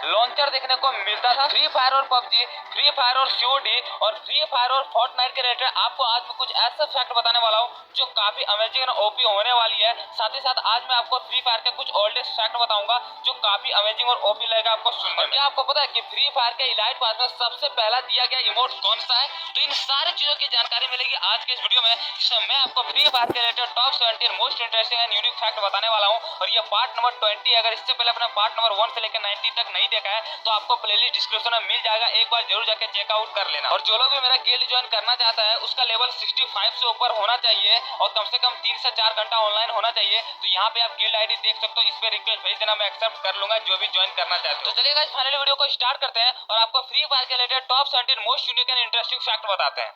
Launcher देखने को मिलता था। फ्री फायर और पबजी, फ्री फायर और सीओडी और फ्री फायर और फोर्टनाइट के रिलेटेड आपको आज मैं कुछ ऐसा फैक्ट बताने वाला हूँ जो काफी अमेजिंग और ओपी होने वाली है। साथ ही साथ आज मैं आपको फ्री फायर के कुछ ओल्डेस्ट फैक्ट बताऊंगा जो काफी अमेजिंग और ओपी लगेगा आपको सुनने में। क्या आपको पता है कि फ्री फायर के इलाइट पास में सबसे पहला दिया गया इमोट कौन सा है? तो इन सारी चीजों की जानकारी मिलेगी आज के इस वीडियो में, जिसमें मैं आपको फ्री फायर के related top 17 most interesting and unique fact बताने वाला हूँ। और ये पार्ट नंबर 20। अगर इससे पहले अपने पार्ट नंबर 1 से लेकर 90 तक नहीं देखा है तो आपको प्लेलिस्ट डिस्क्रिप्शन में मिल जाएगा, एक बार जरूर जाके चेकआउट कर लेना। और जो लोग भी मेरा गिल्ड ज्वाइन करना चाहता है उसका लेवल 65 से ऊपर होना चाहिए और कम से कम 3 से 4 घंटा ऑनलाइन होना चाहिए। तो यहाँ पे आप गिल्ड आईडी देख सकते हो, इस पे रिक्वेस्ट भेज देना, मैं एक्सेप्ट कर लूंगा जो भी ज्वाइन करना चाहते हो। तो चलिए गाइस फाइनली वीडियो को स्टार्ट करते हैं और आपको फ्री फायर के related top 17 most unique and interesting fact बताते हैं।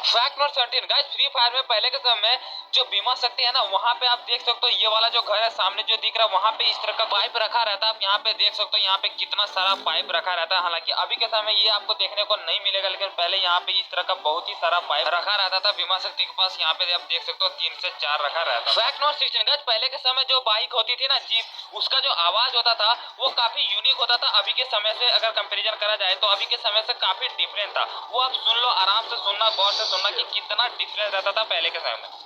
Fact number 17 guys, free fire में पहले के समय में जो बीमा शक्ति है ना, वहाँ पे आप देख सकते हो ये वाला जो घर है सामने जो दिख रहा है वहाँ पे इस तरह का पाइप रखा रहता है। आप यहाँ पे देख सकते हो यहाँ पे कितना सारा पाइप रखा रहता है। हालांकि अभी के समय ये आपको देखने को नहीं मिलेगा, लेकिन पहले यहाँ पे इस तरह का बहुत ही सारा पाइप रखा रहता था बीमा शक्ति के पास। यहाँ पे आप देख सकते हो 3 से 4 रखा रहता है। फैक्ट नंबर 16 गाइस, पहले के समय जो बाइक होती थी ना जीप, उसका जो आवाज होता था वो काफी यूनिक होता था। अभी के समय से अगर कंपेरिजन करा जाए तो अभी के समय से काफी डिफरेंट था। वो आप सुन लो, आराम से सुनना, गौर से सुनना कि कितना डिफरेंस रहता था पहले के समय में।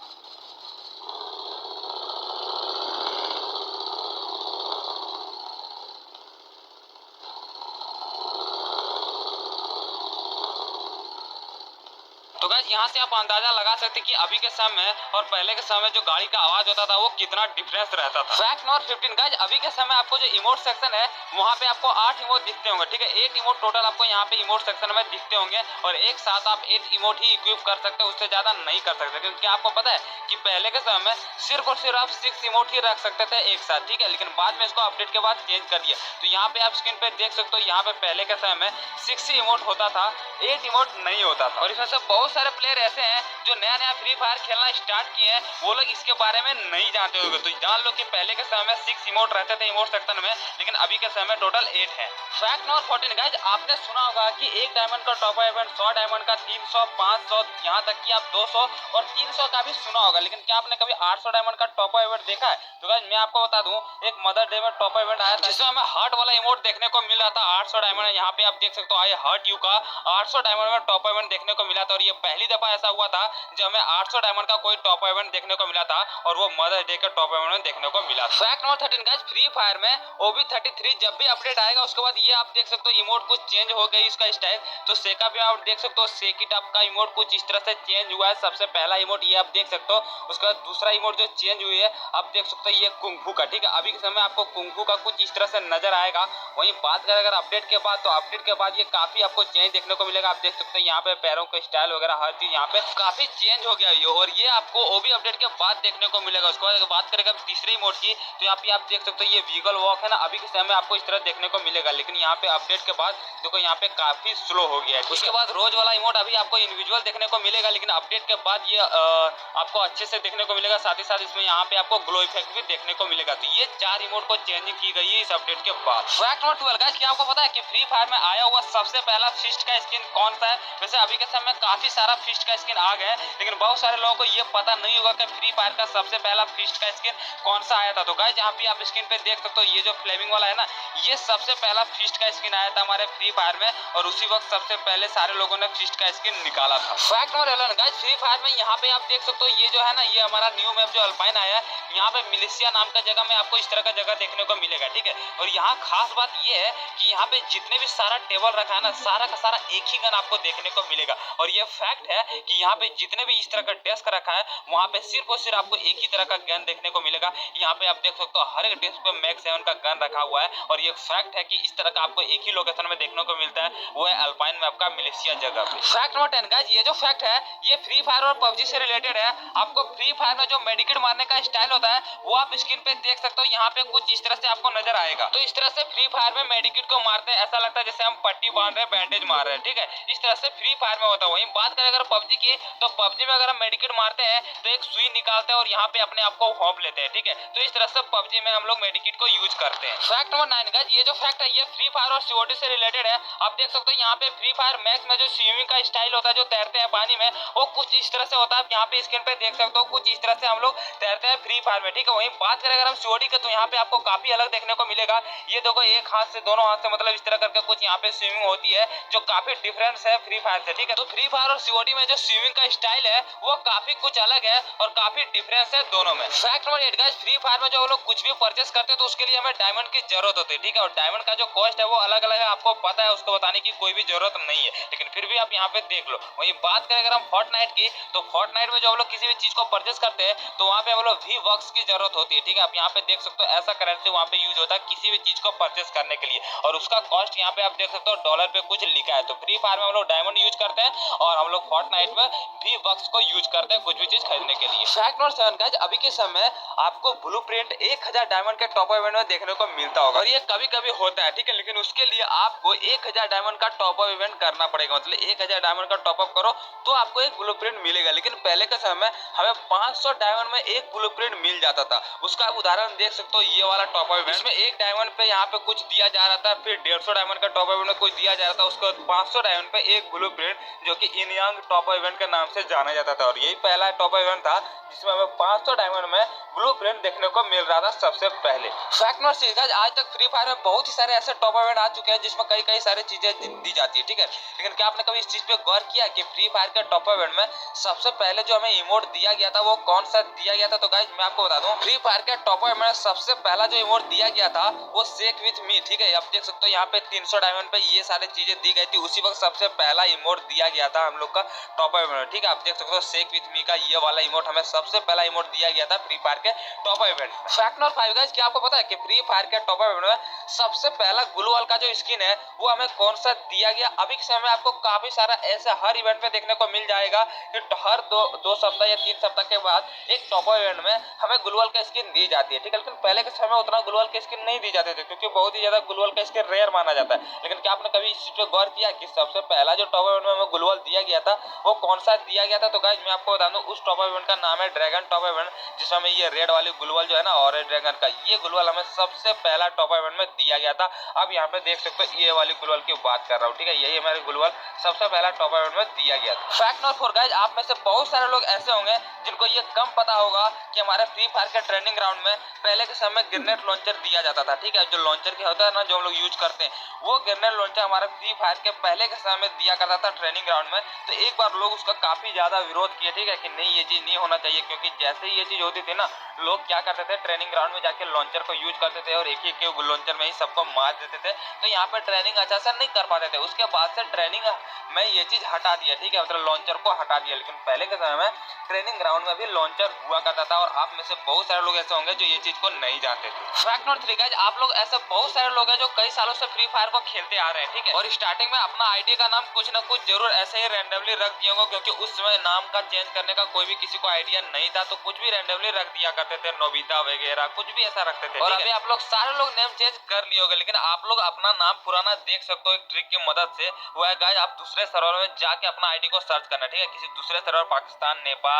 तो गाइस यहाँ से आप अंदाजा लगा सकते हैं कि अभी के समय और पहले के समय जो गाड़ी का आवाज होता था वो कितना डिफरेंस रहता था। फैक्ट नंबर 15 गाइस, अभी के समय आपको जो इमोट सेक्शन है वहाँ पे आपको 8 इमोट दिखते होंगे, ठीक है। 8 इमोट टोटल आपको यहाँ पे इमोट सेक्शन में दिखते होंगे और एक साथ आप 8 इमोट ही इक्विप कर सकते हैं, उससे ज्यादा नहीं कर सकते। क्योंकि आपको पता है कि पहले के समय में सिर्फ और सिर्फ आप 6 इमोट ही रख सकते थे एक साथ, ठीक है। लेकिन बाद में इसको अपडेट के बाद चेंज कर दिया। तो यहाँ पे आप स्क्रीन पे देख सकते हो, यहाँ पे पहले के समय में 6 इमोट होता था, 8 इमोट नहीं होता था। और इसमें से बहुत सारे प्लेयर ऐसे हैं जो नया नया फ्री फायर खेलना स्टार्ट किए हैं, वो लोग इसके बारे में नहीं जानते होंगे। तो जान लो कि पहले के समय में 6 इमोट रहते थे इमोट सेक्शन में, लेकिन अभी के समय टोटल 8 है। फैक्ट नंबर 14 गाइस, आपने सुना होगा कि 1 डायमंड का टॉप इवेंट 100 डायमंड का 300, 500, यहाँ तक कि आप 200 और 300 का भी सुना होगा, लेकिन क्या आपने कभी 800 डायमंड का टॉप इवेंट देखा है? तो गाइस मैं आपको बता दूं, एक मदर डे में टॉप इवेंट आया था जिसमें हमें हार्ट वाला इमोट देखने को मिला था। 800 डायमंड यहाँ पे आप देख सकते हो, आई हार्ट यू का 800 डायमंड में टॉप इवेंट देखने को मिला था। और ये पहली दफा ऐसा हुआ था जब हमें 800 डायमंड का कोई टॉप इवेंट देखने को मिला था और वो मदर डे के टॉप इवेंट में देखने को मिला। Fact number 13 guys, free fire में OB33 जब भी अपडेट आएगा उसके बाद ये आप देख सकते हो इमोट कुछ चेंज हो गई इसका स्टाइल। तो सेका भी आप देख सकते हो, सेकिट आपका इमोट कुछ इस तरह से चेंज हुआ है। सबसे पहला इमोट ये आप देख सकते हो, उसके बाद दूसरा इमोट जो चेंज हुई है आप देख सकते हो ये कुंफू का, ठीक है। अभी के समय आपको कुंफू का कुछ इस तरह से नजर आएगा। वहीं बात करें अगर अपडेट के बाद, तो अपडेट के बाद ये काफी आपको चेंज देखने को मिलेगा। आप देख सकते हो यहाँ पे पैरों का स्टाइल वगैरह हर चीज यहाँ पे काफी चेंज हो गया है और ये आपको ओबी अपडेट के बाद देखने को मिलेगा। उसके बाद बात करेंगे तीसरे इमोट की, तो यहाँ पे आप देख सकते हो ये वीगल वॉक है ना, अभी के समय में आपको इस तरह देखने को मिलेगा, लेकिन यहाँ पे अपडेट के बाद देखो यहाँ पे काफी स्लो हो गया है। उसके बाद रोज वाला इमोट अभी आपको इंडिविजुअल देखने को मिलेगा, लेकिन अपडेट के बाद ये आपको अच्छे से देखने को मिलेगा। साथ ही साथ इसमें यहाँ पे आपको ग्लो इफेक्ट भी देखने को मिलेगा। तो ये 4 इमोट को चेंजिंग की गई है इस अपडेट के बाद। फैक्ट नंबर 12 गाइस, क्या आपको पता है कि फ्री फायर में आया हुआ सबसे पहला फिस्ट का स्किन कौन सा है? वैसे अभी के समय में काफी सारा फिस्ट का स्किन आ गए, लेकिन बहुत सारे लोगों को ये पता नहीं होगा कि फ्री फायर का सबसे पहला फिस्ट का स्किन कौन सा आया था। तो गाइस यहाँ पे आप स्क्रीन पे देख सकते हो ये जो फ्लेमिंग वाला है ना, ये सबसे पहला फिस्ट का स्किन आया था हमारे फ्री फायर में और उसी वक्त सबसे पहले सारे लोगों ने फिस्ट का स्किन निकाला था। Fact number 11 guys, free fire में यहाँ पे आप देख सकते हो ये जो है ना, ये हमारा न्यू मैप जो अल्पाइन आया है, यहाँ पे मिलिशिया नाम का जगह में आपको इस तरह का जगह देखने को मिलेगा, ठीक है। और यहाँ खास बात ये है कि यहाँ पे जितने भी सारा टेबल रखा है ना, सारा का सारा एक ही गन आपको देखने को मिलेगा। और ये फैक्ट है कि यहाँ पे जितने भी इस तरह का डेस्क रखा है वहाँ पे सिर्फ और सिर्फ आपको एक ही तरह का गन देखने को मिलेगा। यहाँ पे आप देख सकते हो हर एक डेस्क पे मैक 7 का गन रखा हुआ है और ये फैक्ट है कि इस तरह का आपको एक ही लोकेशन में देखने को मिलता है, वो है अल्पाइन मैप का मिलिशिया जगह पे। फैक्ट नंबर 10 गाइस, ये जो फैक्ट है ये फ्री फायर और पबजी से रिलेटेड है। आपको फ्री फायर में जो मेडिकेट मारने का स्टाइल होता है वो आप स्क्रीन पे देख सकते हो, यहाँ पे कुछ इस तरह से आपको नजर आएगा। तो इस तरह से फ्री फायर में मेडिकेट को मारते हैं, ऐसा लगता है जैसे हम पट्टी बांध रहे हैं, बैंडेज मार रहे हैं, ठीक है। इस तरह से फ्री फायर में होता है। वहीं बात करें अगर पबजी की, तो पबजी में अगर हम मेडिकेट मारते हैं तो एक सुई निकालते हैं और यहाँ पे अपने आप को हॉप लेते हैं, ठीक है। तो इस तरह से पबजी में हम लोग मेडिकेट को यूज करते हैं। फैक्ट नंबर 9 गाइस, ये जो फैक्ट है ये फ्री फायर और सीओडी से रिलेटेड है। आप देख सकते हो यहाँ पे फ्री फायर मैक्स में जो स्विमिंग का स्टाइल होता है, जो तैरते हैं पानी में, वो कुछ इस तरह से होता है। आप यहाँ पे स्क्रीन पे देख सकते हो कुछ इस तरह से हम लोग तैरते हैं फ्री फायर में, ठीक है। वहीं बात करें अगर हम सीओडी के, तो यहाँ पे आपको काफी अलग देखने को मिलेगा। ये देखो एक हाथ से, दोनों हाथ से, मतलब इस तरह करके कुछ यहाँ पे स्विमिंग होती है, जो काफी डिफरेंस है फ्री फायर से, ठीक है। तो फ्री फायर और सीओडी में जो स्विमिंग का स्टाइल है वो काफी कुछ अलग है और काफी डिफरेंस है दोनों में। Fact number 8 guys, free fire में जो लोग कुछ भी परचेस करते हैं तो उसके लिए हमें डायमंड की जरूरत होती है, ठीक है। और डायमंड का जो कॉस्ट है वो अलग अलग है, आपको पता है, उसको बताने की कोई भी जरूरत नहीं है, लेकिन फिर भी आप यहाँ पे देख लो। वहीं बात करें अगर हम फोर्टनाइट की, तो फोर्टनाइट में जो हम लोग किसी भी चीज को परचेस करते हैं तो वहाँ पे हम लोग वी बक्स की जरूरत होती है, ठीक है। आप यहाँ पे देख सकते हो ऐसा करेंसी वहाँ पे यूज होता है किसी भी चीज को परचेस करने के लिए, और उसका कॉस्ट यहाँ पे आप देख सकते हो डॉलर पे कुछ लिखा है। तो फ्री फायर में हम लोग डायमंड यूज करते हैं और हम लोग फोर्टनाइट में वी बक्स को यूज करते हैं कुछ भी चीज खरीदने के लिए। फैक्ट नंबर 7 गाइस, अभी के समय आपको ब्लूप्रिंट 1000 डायमंड के टॉप इवेंट में देखने को मिलता होगा, और ये कभी कभी होता है, ठीक है। लेकिन उसके लिए आपको 1000 डायमंड का टॉप अप इवेंट करना पड़ेगा, मतलब 1000 डायमंड का टॉप अप करो तो आपको एक ब्लूप्रिंट मिलेगा। लेकिन पहले के समय में हमें 500 डायमंड में एक ब्लूप्रिंट मिल जाता था। उसका आप उदाहरण देख सकते हो, ये वाला टॉप अप इवेंट, इसमें एक डायमंड पे यहाँ पे कुछ दिया जा रहा था, फिर 150 डायमंड का टॉप अप इवेंट में कुछ दिया जा रहा था, उसको 500 डायमंड पे एक ब्लूप्रिंट, जो कि इनयांग टॉप अप इवेंट के नाम से जाना जाता था। और यही पहला टॉप अप इवेंट था जिसमें हमें 500 डायमंड में ब्लूप्रिंट देखने को मिल रहा था सबसे पहले। फैक्ट नंबर 6 गाइस, आज तक फ्री फायर में बहुत ही सारे ऐसे टॉप इवेंट आ चुके हैं जिसमें कई सारे चीजें दी जाती है, ठीक है। लेकिन क्या आपने कभी इस चीज पे गौर किया कि फ्री फायर के टॉप इवेंट में सबसे पहले जो हमें इमोट दिया गया था वो कौन सा दिया गया था? तो गाइस मैं आपको बता दूं, फ्री फायर के टॉप इवेंट में सबसे पहला जो इमोट दिया गया था वो शेक विथ मी, ठीक है। आप देख सकते हो यहाँ पे 300 डायमंड पे ये सारी चीजें दी गई थी, उसी वक्त सबसे पहला इमोट दिया गया था हम लोग का टॉप इवेंट में, ठीक है। आप देख सकते हो शेक विथ मी का ये वाला इमोट हमें सबसे पहला इमोट दिया गया था फ्री फायर के top event. Fact number 5 guys, क्या आपको पता है कि फ्री फायर के टॉप इवेंट में सबसे पहला ग्लोवाल का जो स्किन है वो हमें कौन सा दिया गया? अभी के समय में आपको काफी सारा ऐसा हर इवेंट में देखने को मिल जाएगा कि हर दो सप्ताह या 3 सप्ताह के बाद एक टॉप इवेंट में हमें ग्लोवाल का स्किन दी जाती है, ठीक है। लेकिन पहले के समय में उतना ग्लोवाल का स्किन नहीं दी जाते थे क्योंकि बहुत ही ज्यादा ग्लोवाल का स्किन रेयर माना जाता है। लेकिन क्या आपने कभी इस चीज पे गौर किया कि सबसे पहला जो टॉप इवेंट में हमें ग्लोवाल दिया गया था वो कौन सा दिया गया था? तो गाइस मैं आपको बता दूं, उस टॉप इवेंट का नाम है ड्रैगन टॉप इवेंट, जिसमें ये रेड वाली ग्लोवाल जो है ना, ऑरेंज ड्रैगन का, ये ग्लोवाल हमें सबसे पहला टॉप इवेंट में दिया गया था। अब यहाँ पे देख सकते हो ये वाली ग्लोवाल की बात कर रहा हूँ, ठीक है। यही हमारे ग्लोवाल सबसे पहला टॉप इवेंट में दिया गया था। फैक्ट नंबर 4 गाइस, आप में से बहुत सारे लोग ऐसे होंगे जिनको ये कम पता होगा कि हमारे फ्री फायर के ट्रेनिंग ग्राउंड में पहले के समय ग्रेनेड लॉन्चर दिया जाता था, ठीक है। जो लॉन्चर के होता है ना, जो हम लोग यूज करते हैं, वो ग्रेनेड लॉन्चर हमारे फ्री फायर के पहले के समय में दिया करता था ट्रेनिंग ग्राउंड में। तो एक बार लोग उसका काफी ज्यादा विरोध किए, ठीक है, कि नहीं ये चीज नहीं होना चाहिए, क्योंकि जैसे ही ये चीज होती थी ना, लोग क्या करते थे, ट्रेनिंग ग्राउंड में जाके लॉन्चर को यूज करते थे और एक एक लॉन्चर में ही सबको मार देते थे। तो यहाँ पे ट्रेनिंग अच्छा से नहीं कर पाते थे। उसके बाद से ट्रेनिंग में ये चीज हटा दिया, ठीक है, मतलब लॉन्चर को हटा दिया। लेकिन पहले के समय में ट्रेनिंग ग्राउंड में भी लॉन्चर हुआ करता था, और आप में से बहुत सारे लोग ऐसे होंगे जो ये चीज को नहीं जानते थे। फैक्ट नंबर 3 गाइस, आप लोग ऐसे बहुत सारे लोग हैं जो कई सालों से फ्री फायर को खेलते आ रहे हैं, ठीक है, और स्टार्टिंग में अपना आईडी का नाम कुछ ना कुछ जरूर ऐसे ही रैंडमली रख दिए होंगे, क्योंकि उस समय नाम का चेंज करने का कोई भी किसी को आइडिया नहीं था, तो कुछ भी रैंडमली रख दिया करते थे, नोबिता वगैरह कुछ भी ऐसा रखते थे। और अभी आप लोग सारे लोग नेम चेंज कर लिए होंगे, लेकिन आप लोग अपना नाम पुराना देख सकते हो एक ट्रिक की मदद से। वो है गाइस, आप दूसरे सर्वर में जाके अपना आईडी को सर्च करना, ठीक है, किसी दूसरे सर्वर, पाकिस्तान, नेपाल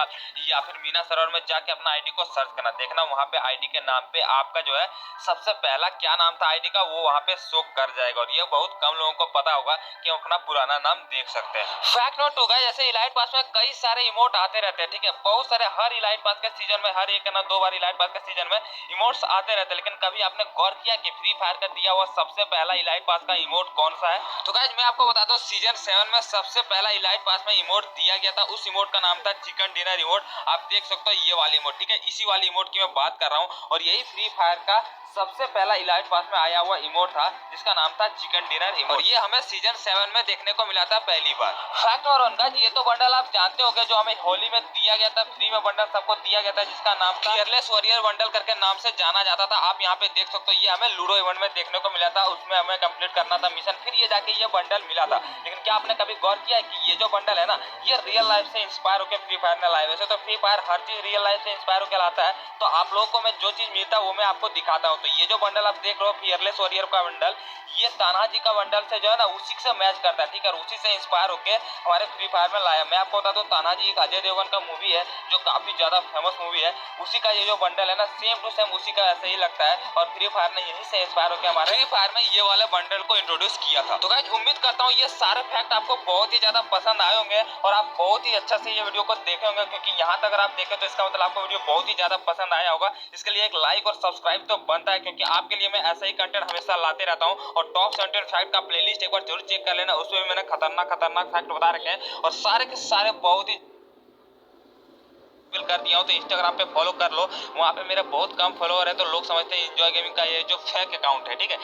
या फिर मीना सर्वर में जाके अपना आईडी को सर्च करना, देखना वहाँ पे आईडी के नाम पे आपका जो है सबसे पहला क्या नाम था आईडी का, वो वहाँ पे शो कर जाएगा। और ये बहुत कम लोगों को पता होगा कि हम अपना पुराना नाम देख सकते हैं। फैक्ट नोट होगा, जैसे इलाइट पास में कई सारे इमोट आते रहते हैं, ठीक है, बहुत सारे, हर इलाइट पास के सीजन में, हर एक ना 2 बार इलाइट पास के सीजन में इमोट्स आते रहते हैं। लेकिन कभी आपने गौर किया कि फ्री फायर का दिया हुआ सबसे पहला इलाइट पास का इमोट कौन सा है? तो गाइस मैं आपको बता दूं, सीजन 7 में सबसे पहला इलाइट पास में इमोट दिया गया था, उस इमोट का नाम था चिकन डिनर इमोट। आप देख सकते हो ये वाली इमोट, ठीक है, इसी वाली इमोट की मैं बात कर रहा हूँ, और यही फ्री फायर का सबसे पहला इलाइट पास में आया हुआ इमोट था, जिसका नाम था चिकन डिनर इमोट, और ये हमें सीजन 7 में देखने को मिला था पहली बार। फैक्ट और उनका ये तो बंडल आप जानते होंगे जो हमें होली में दिया गया था, फ्री में बंडल सबको दिया गया था, जिसका नाम था फियरलेस वॉरियर बंडल करके नाम से जाना जाता था। आप यहाँ पे देख सकते हो, ये हमें लूडो इवेंट में देखने को मिला था, उसमें हमें कंप्लीट करना था मिशन, फिर ये जाके ये बंडल मिला था। लेकिन क्या आपने कभी गौर किया है कि ये जो बंडल है ना, ये रियल लाइफ से इंस्पायर होकर फ्री फायर में लाए। वैसे तो फ्री फायर हर चीज रियल लाइफ से इंस्पायर होकर लाता है, तो आप लोगों को मैं जो चीज मिलता है वो मैं आपको दिखाता हूँ। हूँ। तो ये जो बंडल आप देख रहे हो फियरलेस वॉरियर का बंडल, ये तानाजी का बंडल से जो है ना उसी से मैच करता है, ठीक है, उसी से इंस्पायर होके हमारे फ्री फायर में लाया। मैं आपको बता दूं तानाजी एक अजय देवगन का मूवी है जो काफी ज्यादा फेमस मूवी है, उसी का ये जो बंडल है ना सेम टू सेम उसी का ऐसे ही लगता है और फ्री फायर ने यही से इंस्पायर होकर हमारे फ्री फायर में ये वाले बंडल को इंट्रोड्यूस किया था। तो गाइस उम्मीद करता हूँ ये सारे फैक्ट आपको बहुत ही ज्यादा पसंद आए होंगे और आप बहुत ही अच्छा से ये वीडियो को देखे होंगे, क्योंकि यहाँ तक अगर आप देखें तो इसका मतलब आपको वीडियो बहुत ही ज्यादा पसंद आया होगा। इसके लिए एक लाइक और सब्सक्राइब तो बनता है, क्योंकि आपके लिए मैं ऐसा ही कंटेंट हमेशा लाते रहता हूँ। और टॉप 70 फैक्ट का प्लेलिस्ट एक बार जरूर चेक कर लेना, उसमें भी मैंने खतरनाक खतरनाक फैक्ट बता रखे हैं और सारे के सारे बहुत ही कर दिया हूँ। तो इंस्टाग्राम पे फॉलो कर लो, वहाँ पे मेरे बहुत कम फॉलोअर है, तो लोग समझते हैं एंजॉय गेमिंग का ये जो फेक अकाउंट है, ठीक है।